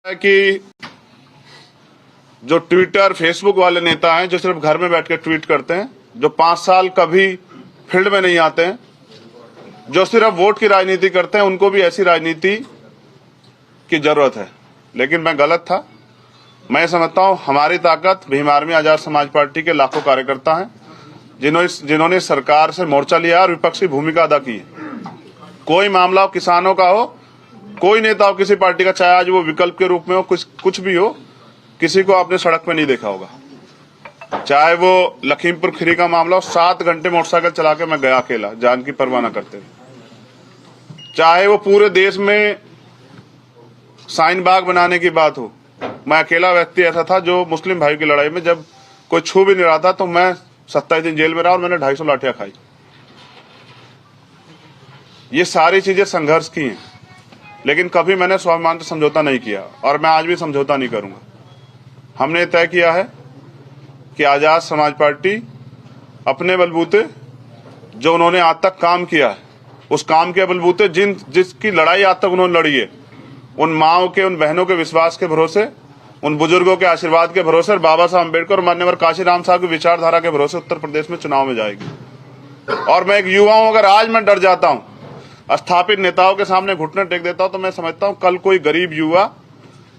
है कि जो ट्विटर फेसबुक वाले नेता हैं जो सिर्फ घर में बैठ के ट्वीट करते हैं, जो 5 साल कभी फील्ड में नहीं आते हैं, जो सिर्फ वोट की राजनीति करते हैं, उनको भी ऐसी राजनीति की जरूरत है। लेकिन मैं गलत था। मैं समझता हूं हमारी ताकत भीम आर्मी आजाद समाज पार्टी के लाखों कार्यकर्ता हैं जिन्होंने सरकार से मोर्चा लिया और विपक्षी भूमिका अदा की। कोई मामला हो, किसानों का हो, कोई नेता हो किसी पार्टी का, चाहे आज वो विकल्प के रूप में हो, कुछ भी हो, किसी को आपने सड़क पे नहीं देखा होगा। चाहे वो लखीमपुर खीरी का मामला हो, 7 घंटे मोटरसाइकिल चला के मैं गया अकेला, जान की परवाह न करते हुए। चाहे वो पूरे देश में साइन बाग बनाने की बात हो, मैं अकेला व्यक्ति ऐसा था जो मुस्लिम भाई की लड़ाई में जब कोई छू भी नहीं रहा था तो मैं 27 दिन जेल में रहा और मैंने 250 लाठियां खाई। ये सारी चीजें संघर्ष की हैं, लेकिन कभी मैंने स्वाभिमान से समझौता नहीं किया और मैं आज भी समझौता नहीं करूंगा। हमने तय किया है कि आजाद समाज पार्टी अपने बलबूते जो उन्होंने आज तक काम किया है, उस काम के बलबूते जिसकी लड़ाई आज तक उन्होंने लड़ी है, उन माओं के, उन बहनों के विश्वास के भरोसे, उन बुजुर्गों के आशीर्वाद के भरोसे और बाबा साहब अम्बेडकर और मान्यवर काशीराम साहब की विचारधारा के भरोसे उत्तर प्रदेश में चुनाव में जाएगी। और मैं एक युवा हूं, अगर आज मैं डर जाता हूं, स्थापित नेताओं के सामने घुटने टेक देता हूं, तो मैं समझता हूं कल कोई गरीब युवा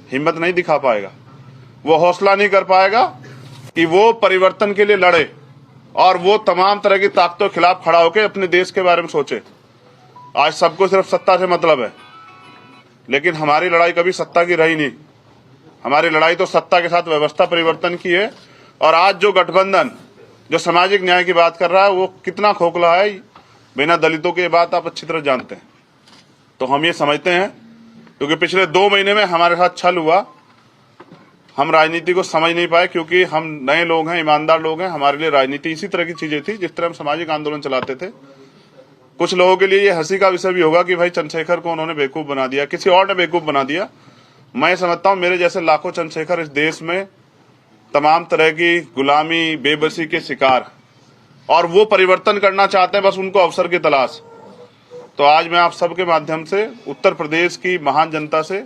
हिम्मत नहीं दिखा पाएगा, वो हौसला नहीं कर पाएगा कि वो परिवर्तन के लिए लड़े और वो तमाम तरह की ताकतों के खिलाफ खड़ा होकर अपने देश के बारे में सोचे। आज सबको सिर्फ सत्ता से मतलब है, लेकिन हमारी लड़ाई कभी सत्ता की रही नहीं। हमारी लड़ाई तो सत्ता के साथ व्यवस्था परिवर्तन की है। और आज जो गठबंधन जो सामाजिक न्याय की बात कर रहा है वो कितना खोखला है, बिना दलितों की बात आप अच्छी तरह जानते हैं। तो हम ये समझते हैं, क्योंकि पिछले 2 महीने में हमारे साथ छल हुआ, हम राजनीति को समझ नहीं पाए, क्योंकि हम नए लोग हैं, ईमानदार लोग हैं। हमारे लिए राजनीति इसी तरह की चीजें थी जिस तरह हम सामाजिक आंदोलन चलाते थे। कुछ लोगों के लिए ये हंसी का विषय भी होगा कि भाई चंद्रशेखर को उन्होंने बेवकूफ बना दिया, किसी और ने बेवकूफ बना दिया। मैं समझता हूं मेरे जैसे लाखों चंद्रशेखर इस देश में तमाम तरह की गुलामी, बेबसी के शिकार, और वो परिवर्तन करना चाहते हैं, बस उनको अवसर की तलाश। तो आज मैं आप सबके माध्यम से उत्तर प्रदेश की महान जनता से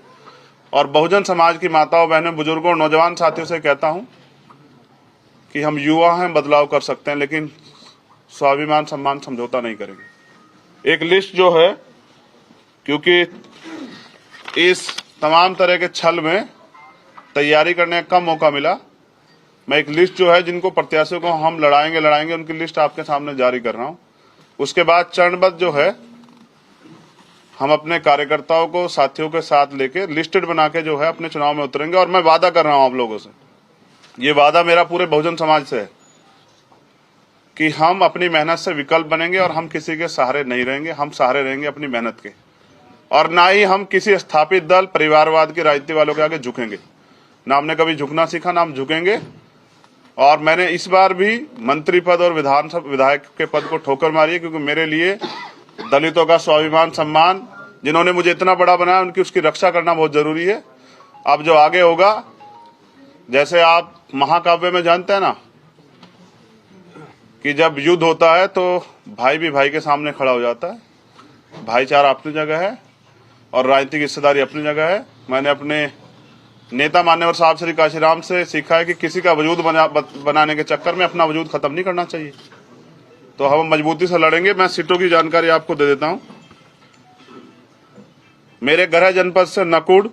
और बहुजन समाज की माताओं, बहनों, बुजुर्गों और नौजवान साथियों से कहता हूं कि हम युवा हैं, बदलाव कर सकते हैं, लेकिन स्वाभिमान सम्मान समझौता नहीं करेंगे। एक लिस्ट जो है, क्योंकि इस तमाम तरह के छल में तैयारी करने का कम मौका मिला, मैं एक लिस्ट जो है जिनको प्रत्याशियों को हम लड़ाएंगे उनकी लिस्ट आपके सामने जारी कर रहा हूं। उसके बाद चरणबद्ध जो है हम अपने कार्यकर्ताओं को, साथियों के साथ लेके लिस्टेड बना के जो है अपने चुनाव में उतरेंगे। और मैं वादा कर रहा हूं आप लोगों से, ये वादा मेरा पूरे बहुजन समाज से है कि हम अपनी मेहनत से विकल्प बनेंगे और हम किसी के सहारे नहीं रहेंगे। हम सहारे रहेंगे अपनी मेहनत के, और ना ही हम किसी स्थापित दल, परिवारवाद की राजनीति वालों के आगे झुकेंगे। ना हमने कभी झुकना सीखा, ना हम झुकेंगे। और मैंने इस बार भी मंत्री पद और विधानसभा विधायक के पद को ठोकर मारी है, क्योंकि मेरे लिए दलितों का स्वाभिमान सम्मान, जिन्होंने मुझे इतना बड़ा बनाया, उनकी उसकी रक्षा करना बहुत जरूरी है। अब जो आगे होगा, जैसे आप महाकाव्य में जानते हैं ना कि जब युद्ध होता है तो भाई भी भाई के सामने खड़ा हो जाता है। भाईचारा अपनी जगह है और राजनीतिक हिस्सेदारी अपनी जगह है। मैंने अपने नेता मान्यवर साहब श्री काशीराम से सीखा है कि किसी का वजूद बनाने के चक्कर में अपना वजूद खत्म नहीं करना चाहिए। तो हम मजबूती से लड़ेंगे। मैं सीटों की जानकारी आपको दे देता हूं। मेरे गृह जनपद से नकुड़,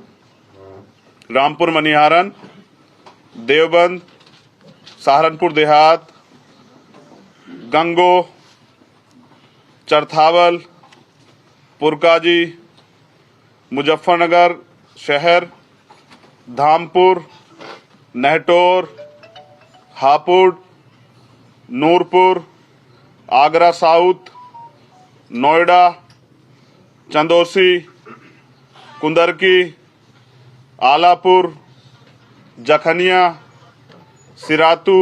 रामपुर मनिहारन, देवबंद, सहारनपुर देहात, गंगो, चरथावल, पुरकाजी, मुजफ्फरनगर शहर, धामपुर, नहटोर, हापुड़, नूरपुर, आगरा साउथ, नोएडा, चंदौसी, कुंदरकी, आलापुर, जखनिया, सिरातू,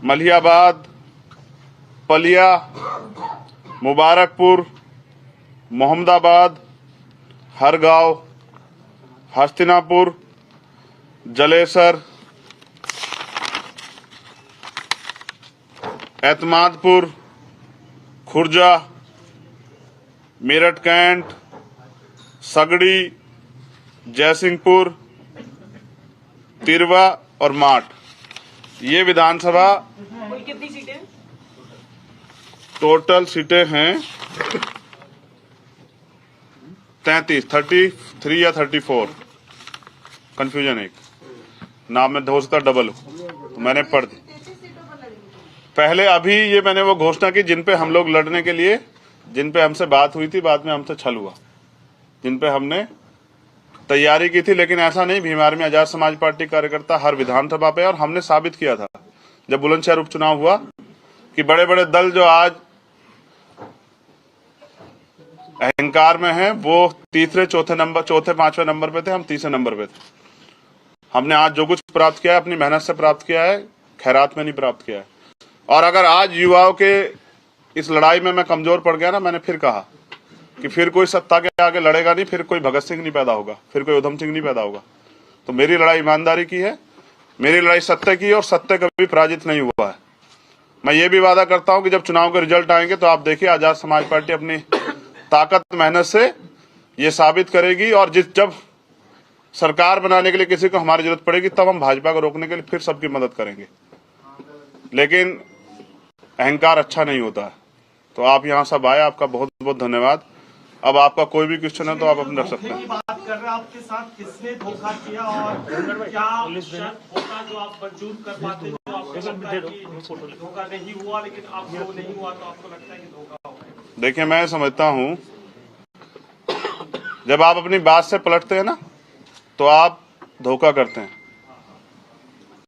मलियाबाद, पलिया, मुबारकपुर, मोहम्मदाबाद, हरगांव, हस्तिनापुर, जलेसर, एतमादपुर, खुर्जा, मेरठ कैंट, सगड़ी, जयसिंहपुर, तिरवा और माठ, ये विधानसभा कितनी सीटें? टोटल सीटें हैं 33 या 34, कंफ्यूजन एक नाम में हो सकता डबल हो, तो मैंने पढ़ दी पहले। अभी ये मैंने वो घोषणा की जिन पे हम लोग लड़ने के लिए, जिन पे हमसे बात हुई थी, बाद में हमसे छल हुआ, जिन पे हमने तैयारी की थी। लेकिन ऐसा नहीं, भीमार में आजाद समाज पार्टी कार्यकर्ता हर विधानसभा पे, और हमने साबित किया था जब बुलंदशहर उपचुनाव हुआ कि बड़े बड़े दल जो आज अहंकार में हैं वो तीसरे चौथे पांचवें नंबर पे थे, हम तीसरे नंबर पे थे। हमने आज जो कुछ प्राप्त किया है अपनी मेहनत से प्राप्त किया है, खैरात में नहीं प्राप्त किया है। और अगर आज युवाओं के इस लड़ाई में मैं कमजोर पड़ गया ना, मैंने फिर कहा कि फिर कोई सत्ता के आगे लड़ेगा नहीं, फिर कोई भगत सिंह नहीं पैदा होगा, फिर कोई उधम सिंह नहीं पैदा होगा। तो मेरी लड़ाई ईमानदारी की है, मेरी लड़ाई सत्य की है, और सत्य कभी पराजित नहीं हुआ है। मैं ये भी वादा करता हूं कि जब चुनाव के रिजल्ट आएंगे तो आप देखिए आजाद समाज पार्टी अपनी ताकत मेहनत से ये साबित करेगी, और जब सरकार बनाने के लिए किसी को हमारी जरूरत पड़ेगी तब हम भाजपा को रोकने के लिए फिर सबकी मदद करेंगे। लेकिन अहंकार अच्छा नहीं होता है। तो आप यहाँ सब आए, आपका बहुत बहुत धन्यवाद। अब आपका कोई भी क्वेश्चन है तो आप अपने रख सकते हैं। बात कर रहे हैं, आपके साथ किसने धोखा किया और क्या शर्त होता जो आप मंजूर कर पाते, जो आपको लगता है कि धोखा नहीं हुआ, लेकिन आपको नहीं हुआ तो आपको लगता है कि धोखा हुआ? देखिए, मैं समझता हूँ जब आप अपनी बात से पलटते हैं ना तो आप धोखा करते हैं।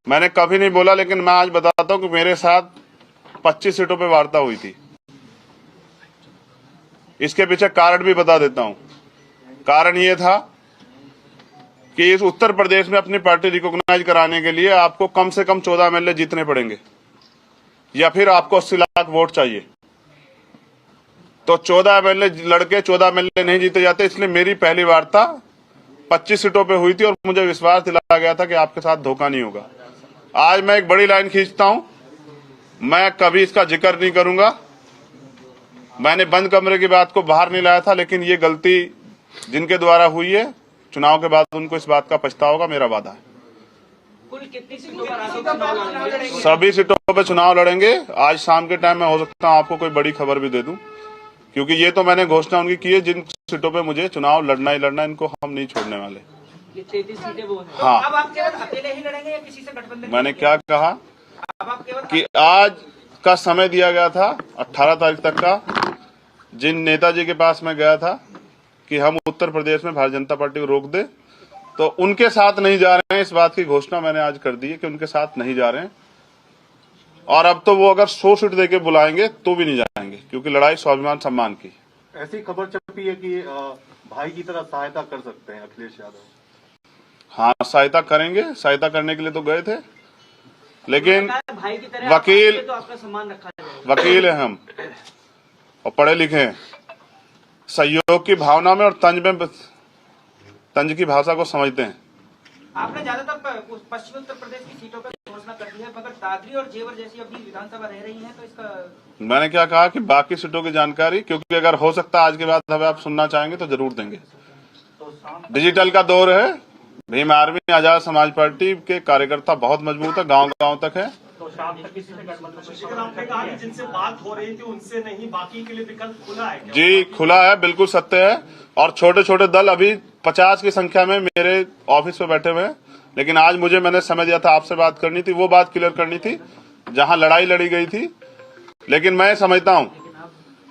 मैंने कभी नहीं बोला, लेकिन मैं आज बताता हूँ कि मेरे साथ 25 सीटों पे वार्ता हुई थी। इसके पीछे कारण भी बता देता हूं। कारण ये था कि इस उत्तर प्रदेश में अपनी पार्टी रिकॉग्नाइज कराने के लिए आपको कम से कम 14 एमएलए जीतने पड़ेंगे, या फिर आपको 80 लाख वोट चाहिए। तो 14 एमएलए लड़के 14 एमएलए नहीं जीते जाते, इसलिए मेरी पहली वार्ता 25 सीटों पे हुई थी और मुझे विश्वास दिलाया गया था कि आपके साथ धोखा नहीं होगा। आज मैं एक बड़ी लाइन खींचता हूं, मैं कभी इसका जिक्र नहीं करूंगा। मैंने बंद कमरे की बात को बाहर नहीं लाया था, लेकिन ये गलती जिनके द्वारा हुई है, चुनाव के बाद उनको इस बात का पछतावा होगा, मेरा वादा है। कुल कितनी सीटों पर सभी सीटों पे चुनाव लड़ेंगे। आज शाम के टाइम में हो सकता है आपको कोई बड़ी खबर भी दे दूं, क्योंकि ये तो मैंने घोषणा उनकी की है, जिन सीटों पे मुझे चुनाव लड़ना ही लड़ना, इनको हम नहीं छोड़ने वाले। ये 33 सीटें वो हैं। हाँ। अब आप केवल अकेले ही लड़ेंगे या किसी से गठबंधन? मैंने क्या कहा अब आप केवल कि आज का समय दिया गया था 18 तारीख तक का, जिन नेताजी के पास मैं गया था कि हम उत्तर प्रदेश में भारतीय जनता पार्टी को रोक दे, तो उनके साथ नहीं जा रहे हैं। इस बात की घोषणा मैंने आज कर दी है कि उनके साथ नहीं जा रहे हैं। और अब तो वो अगर 100 सीट देके बुलाएंगे तो भी नहीं जाएंगे, क्योंकि लड़ाई स्वाभिमान सम्मान की। ऐसी खबर छपी है कि भाई की तरह सहायता कर सकते हैं अखिलेश यादव। हाँ, सहायता करेंगे, सहायता करने के लिए तो गए थे, लेकिन भाई की तरह वकील तो आपका सम्मान रखा जाएगा। वकील है हम और पढ़े लिखे हैं। सहयोग की भावना में और तंज की भाषा को समझते हैं। आपने ज्यादातर पश्चिमी उत्तर प्रदेश की सीटों पर घोषणा कर दी है, मगर दादरी और जेवर जैसी अभी विधानसभा रह रही है, तो इसका मैंने क्या कहा कि बाकी सीटों की जानकारी, क्योंकि अगर हो सकता है आज के बाद हमें आप सुनना चाहेंगे तो जरूर देंगे। डिजिटल का दौर है। भीम आर्मी आजाद समाज पार्टी के कार्यकर्ता बहुत मजबूत है, गांव-गांव तक है। तो शाम तक किसी से गठबंधन? आपने कहा कि जिनसे बात हो रही थी उनसे नहीं, बाकी के लिए विकल्प खुला है क्या? जी, खुला है, बिल्कुल सत्य है। और छोटे छोटे दल अभी 50 की संख्या में मेरे ऑफिस पे बैठे हुए हैं, लेकिन आज मैंने समय दिया था, आपसे बात करनी थी, वो बात क्लियर करनी थी जहां लड़ाई लड़ी गई थी। लेकिन मैं समझता हूं,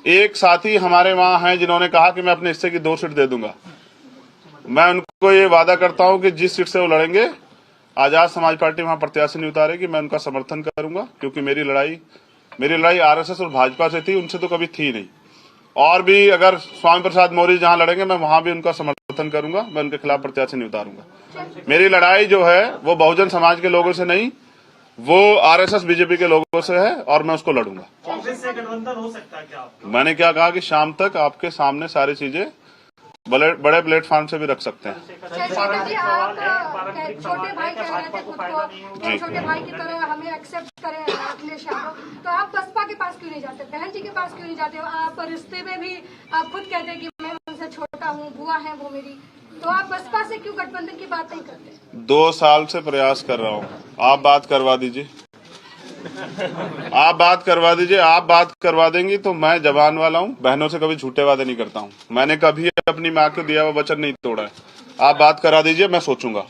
एक साथी हमारे वहां हैं जिन्होंने कहा कि मैं अपने हिस्से की 2 सीट दे दूंगा। मैं उनको ये वादा करता हूं कि जिस सीट से वो लड़ेंगे, आजाद समाज पार्टी वहां प्रत्याशी नहीं उतारेगी, मैं उनका समर्थन करूंगा, क्योंकि मेरी लड़ाई आरएसएस और भाजपा से थी, उनसे तो कभी थी नहीं। और भी अगर स्वामी प्रसाद मौर्य जहां लड़ेंगे, मैं वहां भी उनका समर्थन करूंगा, मैं उनके खिलाफ प्रत्याशी नहीं उतारूंगा। मेरी लड़ाई जो है वो बहुजन समाज के लोगों से नहीं, वो आरएसएस बीजेपी के लोगों से है, और मैं उसको लड़ूंगा। कांग्रेस से गठबंधन हो सकता है क्या? मैंने क्या कहा कि शाम तक आपके सामने सारी चीजें बड़े प्लेटफॉर्म से भी रख सकते हैं। छोटे भाई कह रहे थे खुद को, छोटे भाई की तरह हमें एक्सेप्ट करें अखिलेश यादव, तो आप बसपा के पास क्यों नहीं जाते, बहन जी के पास क्यों नहीं जाते? आप रिश्ते में भी आप खुद कहते हैं कि मैं उनसे छोटा हूँ, बुआ है वो मेरी, तो आप बसपा से क्यों गठबंधन की बात नहीं करते? 2 साल से प्रयास कर रहा हूँ। आप बात करवा दीजिए, आप बात करवा दीजिए। आप बात करवा देंगी तो मैं जवान वाला हूँ, बहनों से कभी झूठे वादे नहीं करता हूँ। मैंने कभी अपनी माँ को दिया हुआ वचन नहीं तोड़ा है। आप बात करा दीजिए, मैं सोचूंगा,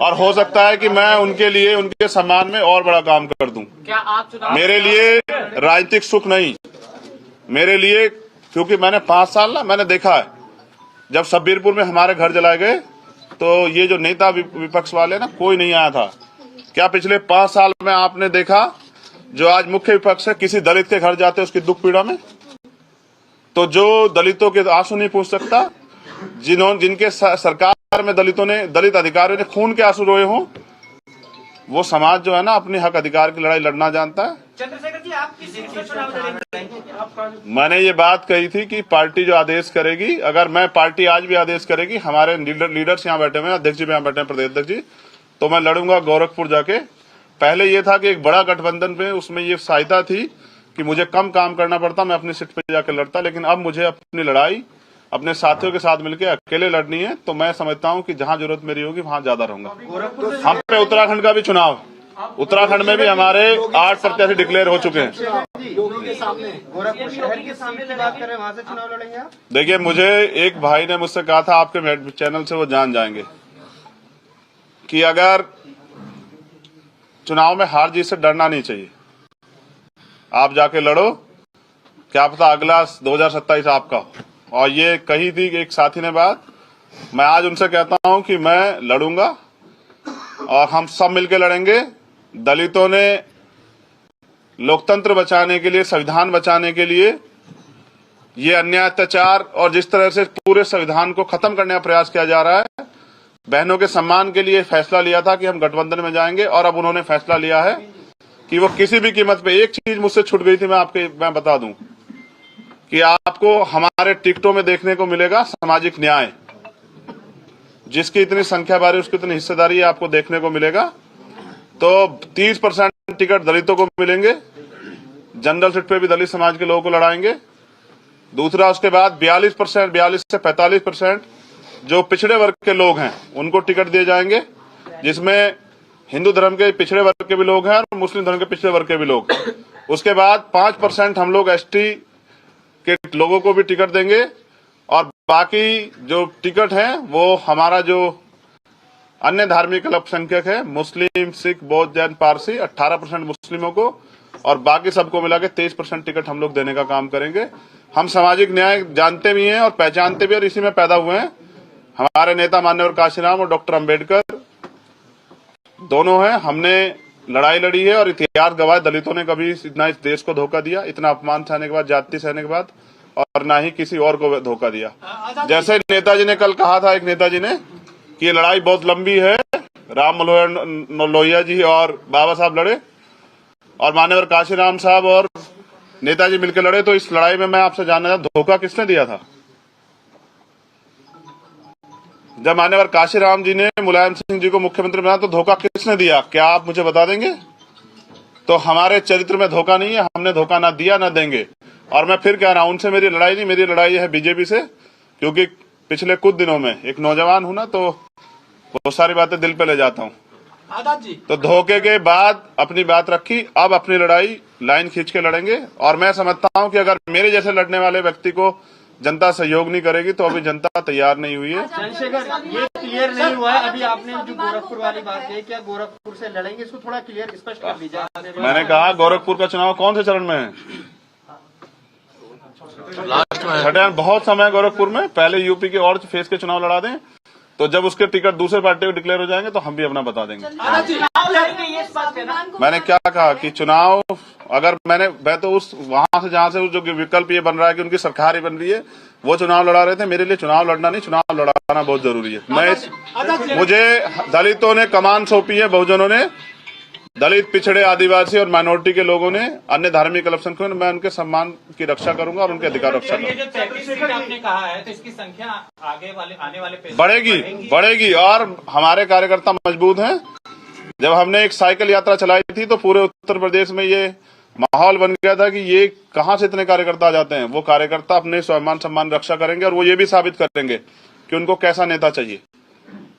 और हो सकता है कि मैं उनके लिए, उनके सम्मान में और बड़ा काम कर दूं। क्या आप चुनाव मेरे लिए राजनीतिक सुख नहीं, मेरे लिए, क्योंकि मैंने 5 साल ना मैंने देखा है, जब शब्बीरपुर में हमारे घर जलाए गए तो ये जो नेता विपक्ष वाले ना, कोई नहीं आया था। क्या पिछले 5 साल में आपने देखा जो आज मुख्य विपक्ष है किसी दलित के घर जाते उसकी दुख पीड़ा में? तो जो दलितों के आंसू नहीं पूछ सकता, जिनके सरकार में दलित अधिकारियों ने खून के आंसू रोए हों, वो समाज जो है ना अपने हक अधिकार की लड़ाई लड़ना जानता है। चंद्रशेखर जी, आप किस सीट से चुनाव लड़ेंगे? मैंने ये बात कही थी कि पार्टी जो आदेश करेगी, अगर मैं पार्टी आज भी आदेश करेगी, हमारे लीडर्स यहाँ बैठे हुए हैं, अध्यक्ष जी भी यहाँ बैठे हैं, प्रदेश अध्यक्ष जी, तो मैं लड़ूंगा गोरखपुर जाके। पहले ये था कि एक बड़ा गठबंधन में उसमें ये सहायता थी कि मुझे कम काम करना पड़ता, मैं अपनी सीट पे जाकर लड़ता, लेकिन अब मुझे अपनी लड़ाई अपने साथियों के साथ मिलकर अकेले लड़नी है। तो मैं समझता हूं कि जहां जरूरत मेरी होगी वहां ज्यादा रहूंगा। हम पे उत्तराखंड का भी चुनाव, उत्तराखंड में भी हमारे 8 प्रत्याशी डिक्लेयर हो चुके हैं। गोरखपुर शहर के सामने की बात करें, वहां से चुनाव लड़ेंगे आप? देखिए, मुझे एक भाई ने मुझसे कहा था, आपके चैनल से वो जान जाएंगे, कि अगर चुनाव में हार जीत से डरना नहीं चाहिए, आप जाके लड़ो, क्या पता अगला 2027 आपका हो। और ये कही थी एक साथी ने बात, मैं आज उनसे कहता हूं कि मैं लड़ूंगा और हम सब मिलकर लड़ेंगे। दलितों ने लोकतंत्र बचाने के लिए, संविधान बचाने के लिए, ये अन्याय अत्याचार और जिस तरह से पूरे संविधान को खत्म करने का प्रयास किया जा रहा है, बहनों के सम्मान के लिए फैसला लिया था कि हम गठबंधन में जाएंगे। और अब उन्होंने फैसला लिया है कि वो किसी भी कीमत पे, एक चीज मुझसे छूट गई थी, मैं बता दूं कि आपको हमारे टिकटों में देखने को मिलेगा सामाजिक न्याय। जिसकी इतनी संख्या बारी उसकी इतनी हिस्सेदारी आपको देखने को मिलेगा। तो 30% टिकट दलितों को मिलेंगे, जनरल सीट पे भी दलित समाज के लोगों को लड़ाएंगे। दूसरा, उसके बाद 42% से 45% जो पिछड़े वर्ग के लोग हैं उनको टिकट दिए जाएंगे, जिसमें हिंदू धर्म के पिछड़े वर्ग के भी लोग हैं और मुस्लिम धर्म के पिछड़े वर्ग के भी लोग। उसके बाद 5% हम लोग एसटी के लोगों को भी टिकट देंगे, और बाकी जो टिकट हैं वो हमारा जो अन्य धार्मिक अल्पसंख्यक है, मुस्लिम, सिख, बौद्ध, जैन, पारसी, 18% मुस्लिमों को, और बाकी सबको मिला के 23% टिकट हम लोग देने का काम करेंगे। हम सामाजिक न्याय जानते भी हैं और पहचानते भी, और इसी में पैदा हुए हैं। हमारे नेता मान्यवर काशीराम और डॉक्टर अम्बेडकर दोनों हैं। हमने लड़ाई लड़ी है और इतिहास गवाह, दलितों ने कभी इतना इस देश को धोखा दिया, इतना अपमान सहने के बाद, जाति सहने के बाद, और ना ही किसी और को धोखा दिया। जैसे नेताजी ने कल कहा था, एक नेताजी ने, कि ये लड़ाई बहुत लंबी है, राम मनोहर लोहिया जी और बाबा साहब लड़े और मान्यवर काशीराम साहब और नेताजी मिलकर लड़े। तो इस लड़ाई में मैं आपसे जानना चाहता, धोखा किसने दिया था? जब मान्यवर काशीराम जी ने मुलायम सिंह जी को मुख्यमंत्री बनाया तो धोखा किसने दिया? क्या आप मुझे बता देंगे? तो हमारे चरित्र में धोखा नहीं है, हमने धोखा ना दिया ना देंगे। और मैं फिर कह रहा हूं, उनसे मेरी लड़ाई नहीं, मेरी लड़ाई है बीजेपी से, क्योंकि पिछले कुछ दिनों में एक नौजवान हूं ना, तो बहुत सारी बातें दिल पे ले जाता हूं। आजाद जी, तो धोखे के बाद अपनी बात रखी, अब अपनी लड़ाई लाइन खींच के लड़ेंगे। और मैं समझता हूं कि अगर मेरे जैसे लड़ने वाले व्यक्ति को जनता सहयोग नहीं करेगी तो अभी जनता तैयार नहीं हुई है। चंद्रशेखर, ये क्लियर नहीं हुआ है अभी आपने जो गोरखपुर वाली बात कही, क्या गोरखपुर से लड़ेंगे? इसको थोड़ा क्लियर स्पष्ट कर दीजिए। मैंने कहा गोरखपुर का चुनाव कौन से चरण में है? छठे, बहुत समय गोरखपुर में। पहले यूपी के और फेज के चुनाव लड़ा दें, तो जब उसके टिकट दूसरे पार्टी को डिक्लेयर हो जाएंगे तो हम भी अपना बता देंगे। मैंने क्या कहा कि चुनाव, अगर मैं तो उस वहां से जहां से जो विकल्प ये बन रहा है कि उनकी सरकार ही बन रही है, वो चुनाव लड़ा रहे थे। मेरे लिए चुनाव लड़ना नहीं, चुनाव लड़ाना बहुत जरूरी है। मुझे दलितों ने कमान सौंपी है, बहुजनों ने, दलित, पिछड़े, आदिवासी और माइनॉरिटी के लोगों ने, अन्य धार्मिक अल्पसंख्यकों ने। मैं उनके सम्मान की रक्षा करूंगा और उनके अधिकार रक्षा करूंगा। ये जो 33 सीट आपने कहा है, तो इसकी संख्या आने वाले बढ़ेगी और हमारे कार्यकर्ता मजबूत हैं। जब हमने एक साइकिल यात्रा चलाई थी तो पूरे उत्तर प्रदेश में ये माहौल बन गया था कि ये कहां से इतने कार्यकर्ता आ जाते हैं। वो कार्यकर्ता अपने स्वाभिमान सम्मान रक्षा करेंगे और वो ये भी साबित करेंगे कि उनको कैसा नेता चाहिए।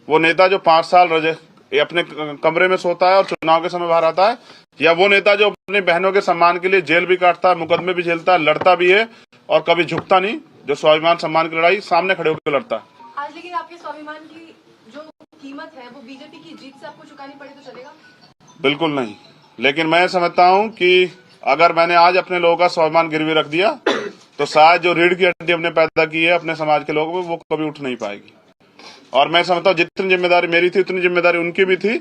वो नेता जो 5 साल अपने कमरे में सोता है और चुनाव के समय बाहर आता है, या वो नेता जो अपनी बहनों के सम्मान के लिए जेल भी काटता है, मुकदमे भी झेलता है, लड़ता भी है और कभी झुकता नहीं, जो स्वाभिमान सम्मान की लड़ाई सामने खड़े होकर लड़ता है। आज लेकिन आपके स्वाभिमान की जो कीमत है वो बीजेपी की जीत से आपको चुकानी पड़े तो चलेगा? बिल्कुल नहीं, लेकिन मैं समझता हूं कि अगर मैंने आज अपने लोगों का स्वाभिमान गिरवी रख दिया तो शायद जो रीढ़ की हड्डी हमने पैदा की है अपने समाज के लोगों में, वो कभी उठ नहीं पाएगी। और मैं समझता हूं जितनी जिम्मेदारी मेरी थी उतनी जिम्मेदारी उनकी भी थी,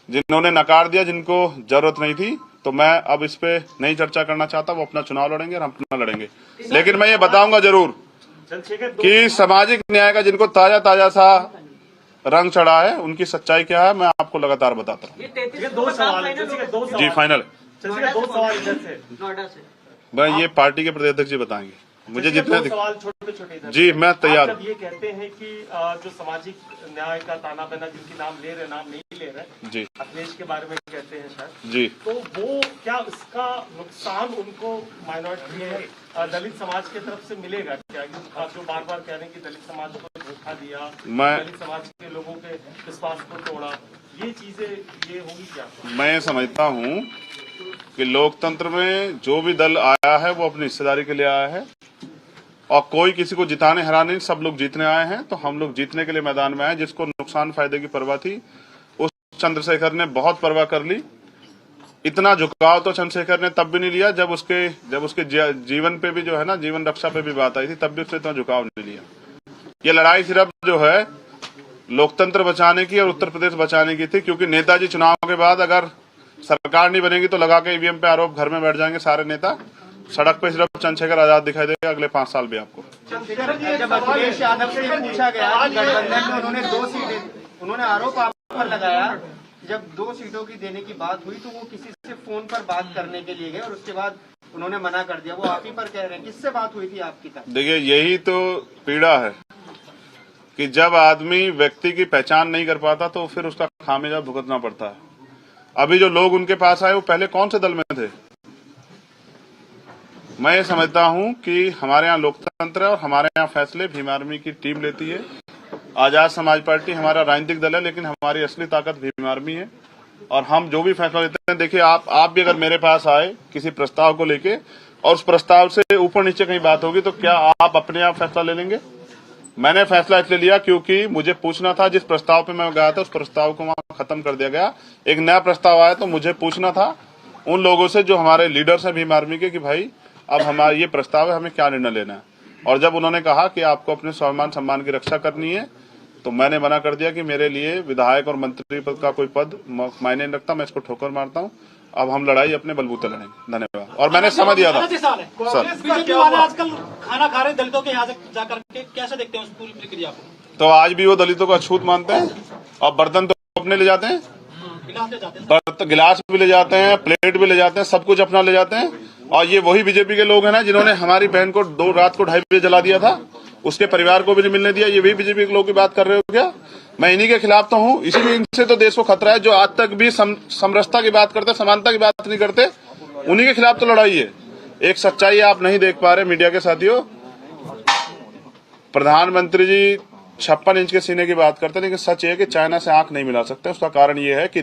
जिन्होंने नकार दिया, जिनको जरूरत नहीं थी। तो मैं अब इस पे नहीं चर्चा करना चाहता, वो अपना चुनाव लड़ेंगे और हम अपना लड़ेंगे। लेकिन मैं ये बताऊंगा जरूर कि सामाजिक न्याय का जिनको ताजा ताजा सा रंग चढ़ा है, उनकी सच्चाई क्या है, मैं आपको लगातार बताता हूँ। ये 2 सवाल है, दो सवाल। जी फाइनल। 2 सवाल इधर से, नोएडा से। भाई ये पार्टी के प्रदेश अध्यक्ष जी बताएंगे मुझे जितने। 2 सवाल छोटे-छोटे इधर। जी मैं तैयार आप जब ये कहते हैं कि जो सामाजिक न्याय का ताना बाना जिनकी नाम ले रहे, नाम नहीं ले रहे, जी अखिलेश के बारे में कहते हैं शायद जी, तो वो क्या इसका नुकसान उनको माइनॉरिटी दलित समाज की तरफ से मिलेगा क्या? आप जो बार बार कह रहे हैं कि दलित समाज को धोखा दिया, दलित समाज के लोगों के विश्वास को तोड़ा, ये चीजें ये होगी क्या? मैं समझता हूँ कि लोकतंत्र में जो भी दल आया है वो अपनी हिस्सेदारी के लिए आया है और कोई किसी को जिताने हराने, सब लोग जीतने आए हैं। तो हम लोग जीतने के लिए मैदान में आए। जिसको नुकसान फायदे की परवाह थी उस चंद्रशेखर ने बहुत परवाह कर ली। इतना झुकाव तो चंद्रशेखर ने तब भी नहीं लिया जब उसके जीवन पे भी जो है ना, जीवन रक्षा पे भी बात आई थी, तब भी उसने इतना झुकाव नहीं लिया। ये लड़ाई सिर्फ जो है लोकतंत्र बचाने की और उत्तर प्रदेश बचाने की थी, क्योंकि नेताजी चुनाव के बाद अगर सरकार नहीं बनेगी तो लगा के ईवीएम पे आरोप, घर में बैठ जाएंगे सारे नेता। सड़क पे सिर्फ चंद्रशेखर आजाद दिखाई देगा अगले 5 साल भी आपको। जब अखिलेश यादव से पूछा गया कि गठबंधन में उन्होंने 2 सीटें, उन्होंने आरोप आप पर लगाया, जब 2 सीटों की देने की बात हुई तो वो किसी से फोन पर बात करने के लिए गए और उसके बाद उन्होंने मना कर दिया। वो आप ही पर कह रहे हैं, किससे बात हुई थी आपकी तब? देखिए यही तो पीड़ा है कि जब आदमी व्यक्ति की पहचान नहीं कर पाता तो फिर उसका खामियाजा भुगतना पड़ता है। अभी जो लोग उनके पास आए वो पहले कौन से दल में थे? मैं ये समझता हूं कि हमारे यहाँ लोकतंत्र है और हमारे यहाँ फैसले भीम आर्मी की टीम लेती है। आजाद समाज पार्टी हमारा राजनीतिक दल है, लेकिन हमारी असली ताकत भीम आर्मी है और हम जो भी फैसला लेते हैं, देखिए आप भी अगर मेरे पास आए किसी प्रस्ताव को लेके और उस प्रस्ताव से ऊपर नीचे कहीं बात होगी तो क्या आप अपने आप फैसला ले लेंगे? मैंने फैसला इसलिए लिया क्योंकि मुझे पूछना था, जिस प्रस्ताव पे मैं गया था उस प्रस्ताव को वहां खत्म कर दिया गया। एक नया प्रस्ताव आया तो मुझे पूछना था उन लोगों से जो हमारे लीडर्स हैं भीम आर्मी के कि भाई अब हमारा ये प्रस्ताव है, हमें क्या निर्णय लेना है। और जब उन्होंने कहा कि आपको अपने स्वाभिमान सम्मान की रक्षा करनी है तो मैंने मना कर दिया कि मेरे लिए विधायक और मंत्री पद का कोई पद मायने नहीं रखता, मैं इसको ठोकर मारता हूँ। अब हम लड़ाई अपने बलबूते लड़ेंगे। धन्यवाद। और मैंने समझ दिया था सर। बीजेपी वाले आजकल खाना खा रहे दलितों के यहाँ जाकर के, कैसे देखते हैं उस पूरी प्रक्रिया को? तो आज भी वो दलितों को अछूत मानते हैं और बर्तन तो अपने ले जाते हैं, गिलास भी ले जाते हैं, प्लेट भी ले जाते हैं, सब कुछ अपना ले जाते हैं। और ये वही बीजेपी के लोग हैं ना जिन्होंने हमारी बहन को रात को 2:30 बजे जला दिया था, उसके परिवार को भी नहीं मिलने दिया। ये भी बीजेपी के लोग की बात कर रहे हो क्या? मैं इन्हीं के खिलाफ तो हूँ, इसीलिए इनसे तो देश को खतरा है। जो आज तक भी समरसता की बात करते, समानता की बात नहीं करते, उन्हीं के खिलाफ तो लड़ाई है। एक सच्चाई आप नहीं देख पा रहे मीडिया के साथियों, प्रधानमंत्री जी 56 इंच के सीने की बात करते हैं, लेकिन सच ये है कि चाइना से आंख नहीं मिला सकते। उसका कारण ये है कि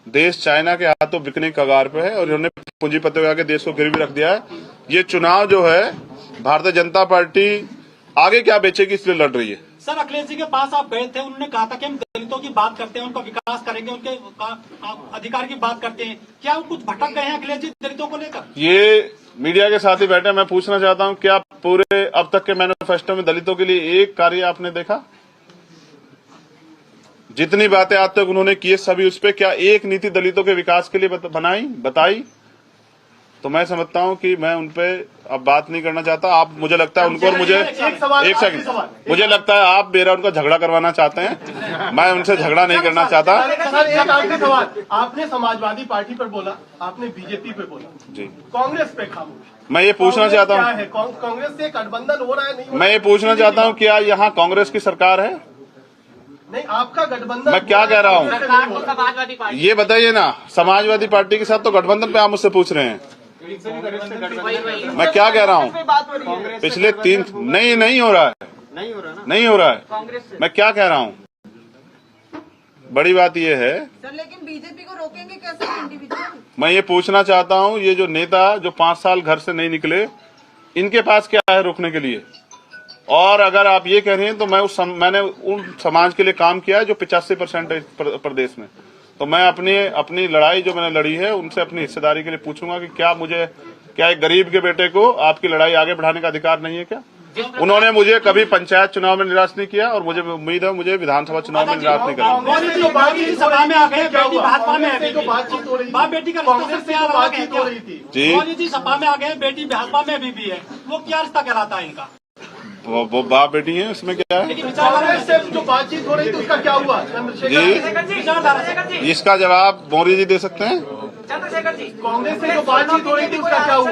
देश चाइना के हाथों बिकने की कगार पे है और इन्होंने पूंजीपतियों के आगे देश को गिरवी रख दिया है। ये चुनाव जो है भारतीय जनता पार्टी आगे क्या बेचेगी इसलिए लड़ रही है। सर अखिलेश जी के पास आप गए थे, उन्होंने कहा था कि हम दलितों की बात करते हैं, उनका विकास करेंगे, उनके अधिकार की बात करते हैं। क्या वो कुछ भटक गए हैं अखिलेश जी दलितों को लेकर? ये मीडिया के साथ ही बैठे, मैं पूछना चाहता हूं क्या पूरे अब तक के मैनिफेस्टो में दलितों के लिए एक कार्य आपने देखा? जितनी बातें आज तक उन्होंने की सभी उस पर क्या एक नीति दलितों के विकास के लिए बताई? तो मैं समझता हूं कि मैं उनपे अब बात नहीं करना चाहता। आप मुझे लगता है उनको और मुझे एक सेकंड, मुझे लगता है आप मेरा उनका झगड़ा करवाना चाहते हैं। मैं उनसे झगड़ा नहीं करना चाहता। सर एक आखिरी सवाल, आपने समाजवादी पार्टी पर बोला, आपने बीजेपी पे बोला जी, कांग्रेस पे खामोश। मैं ये पूछना चाहता हूँ कांग्रेस से गठबंधन हो रहा है नहीं? मैं ये पूछना चाहता हूँ क्या यहाँ कांग्रेस की सरकार है? नहीं, आपका गठबंधन। मैं क्या कह रहा हूँ ये बताइए ना। समाजवादी पार्टी के साथ तो गठबंधन पे आप मुझसे पूछ रहे हैं, मैं क्या कह रहा हूँ? पिछले 3 नहीं हो रहा है। नहीं हो रहा ना नहीं हो रहा है। कांग्रेस से। मैं क्या कह रहा हूँ, बड़ी बात यह है, सर लेकिन बीजेपी को रोकेंगे कैसे इंडिविजुअल? मैं ये पूछना चाहता हूँ, ये जो नेता जो 5 साल घर से नहीं निकले, इनके पास क्या है रोकने के लिए? और अगर आप ये कह रहे हैं तो मैंने उन समाज के लिए काम किया है जो 85% है प्रदेश में। तो मैं अपनी लड़ाई जो मैंने लड़ी है उनसे अपनी हिस्सेदारी के लिए पूछूंगा कि क्या एक गरीब के बेटे को आपकी लड़ाई आगे बढ़ाने का अधिकार नहीं है क्या? उन्होंने मुझे कभी पंचायत चुनाव में निराश नहीं किया और मुझे उम्मीद है मुझे विधानसभा चुनाव में निराश नहीं करेंगे। कांग्रेस से जो बातचीत सभा में आ गए, बेटी भाजपा में है, जो बातचीत हो रही थी, बाप बेटी का कांग्रेस से जो बातचीत हो रही थी जी, मोदी जी सभा में आ गए, बेटी भाजपा में भी है, वो क्या रिश्ता कहलाता है इनका? वो बाप बेटी है, इसमें क्या है? कांग्रेस से जो बातचीत हो रही थी उसका क्या हुआ? चंद्रशेखर जी, इसका जवाब मोदी जी दे सकते हैं। चंद्रशेखर जी, कांग्रेस से जो बातचीत हो रही थी उसका क्या हुआ?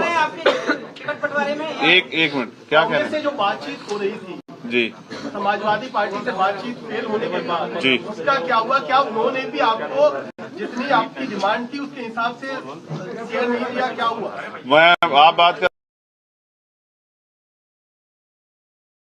टिकट बंटवारे में एक मिनट, क्या कह कांग्रेस रहे से जो बातचीत हो रही थी जी, समाजवादी पार्टी से बातचीत फेल होने के बाद जी, उसका क्या हुआ? क्या उन्होंने भी आपको जितनी आपकी डिमांड थी उसके हिसाब से शेयर नहीं दिया? क्या हुआ? मैं आप बात कर